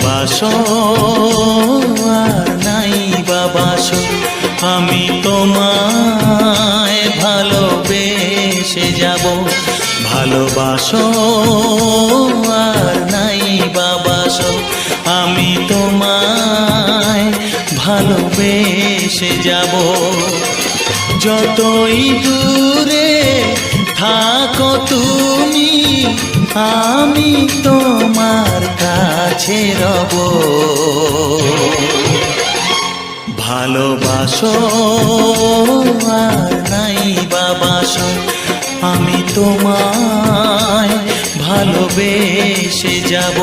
ভালোবাসো আর নাই বাবাসো, আমি তোমায় ভালোবেসে যাব। ভালোবাসো আর নাই বাবাসো, আমি তোমায় ভালোবেসে যাব। যতই দূরে থাকো তুমি, আমি তোমার কাছে রব। ভালোবাসো আর নাই বাবাসো, আমি তোমায় ভালোবেসে যাব।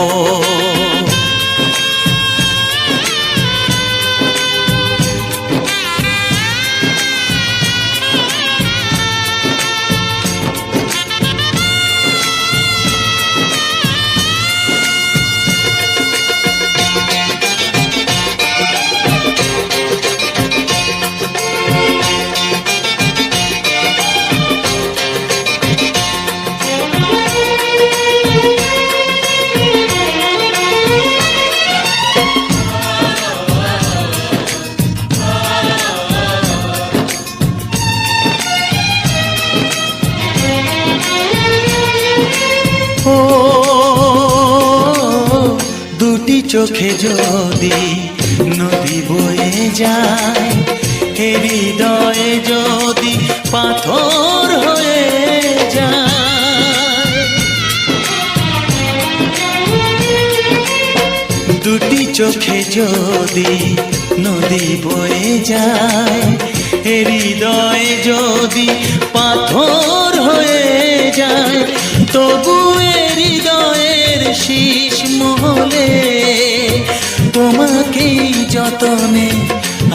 দুটি চোখে যদি নদী বয়ে যায়, হৃদয়ে যদি পাথর হয়ে যায়। দুটি চোখে যদি নদী বয়ে যায়, হৃদয়ে যদি পাথর হয়ে যায়, তবু হৃদয়ের শীষ মহলে তোমাকে যতনে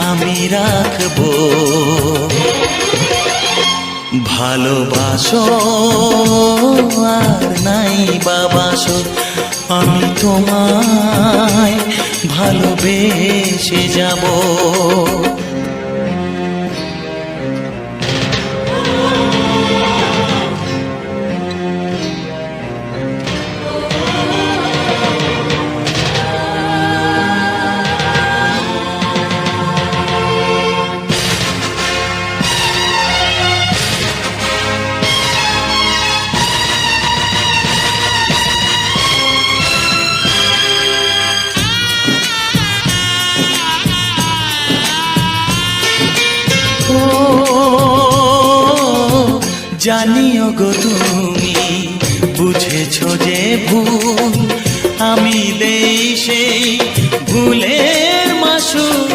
আমি রাখবো। ভালোবাসো আর নাই বাবাসো, আমি তোমায় ভালোবেসে যাব। জানিও গো তুমি বুঝেছো যে ভুল, আমি দেই সেই ভুলের মাসুল।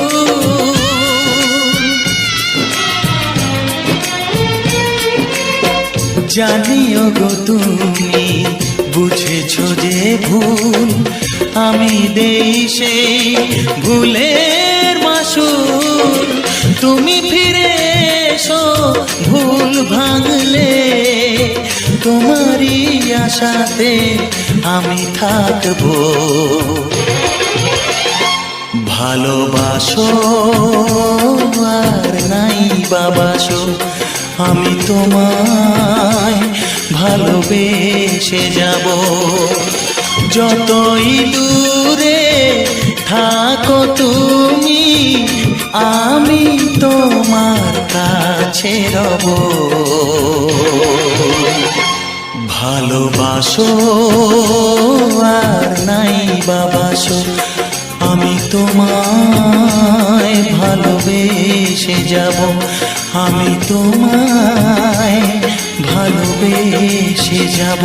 জানিও গো তুমি বুঝেছো যে ভুল, আমি দেই সেই ভুলের মাসুল। তুমি ফিরে এসো ভুল ভাঙলে, তোমারই আশাতে আমি থাকবো। ভালোবাসো আর নাই বাবাসো, আমি তোমায় ভালোবেসে যাব। যতই দূরে থাকো তুমি, আমি তোমার কাছে রব। ভালোবাসো আর নাই বাবাসো, আমি তোমায় ভালোবেসে যাব। আমি তোমায় ভালোবেসে যাব।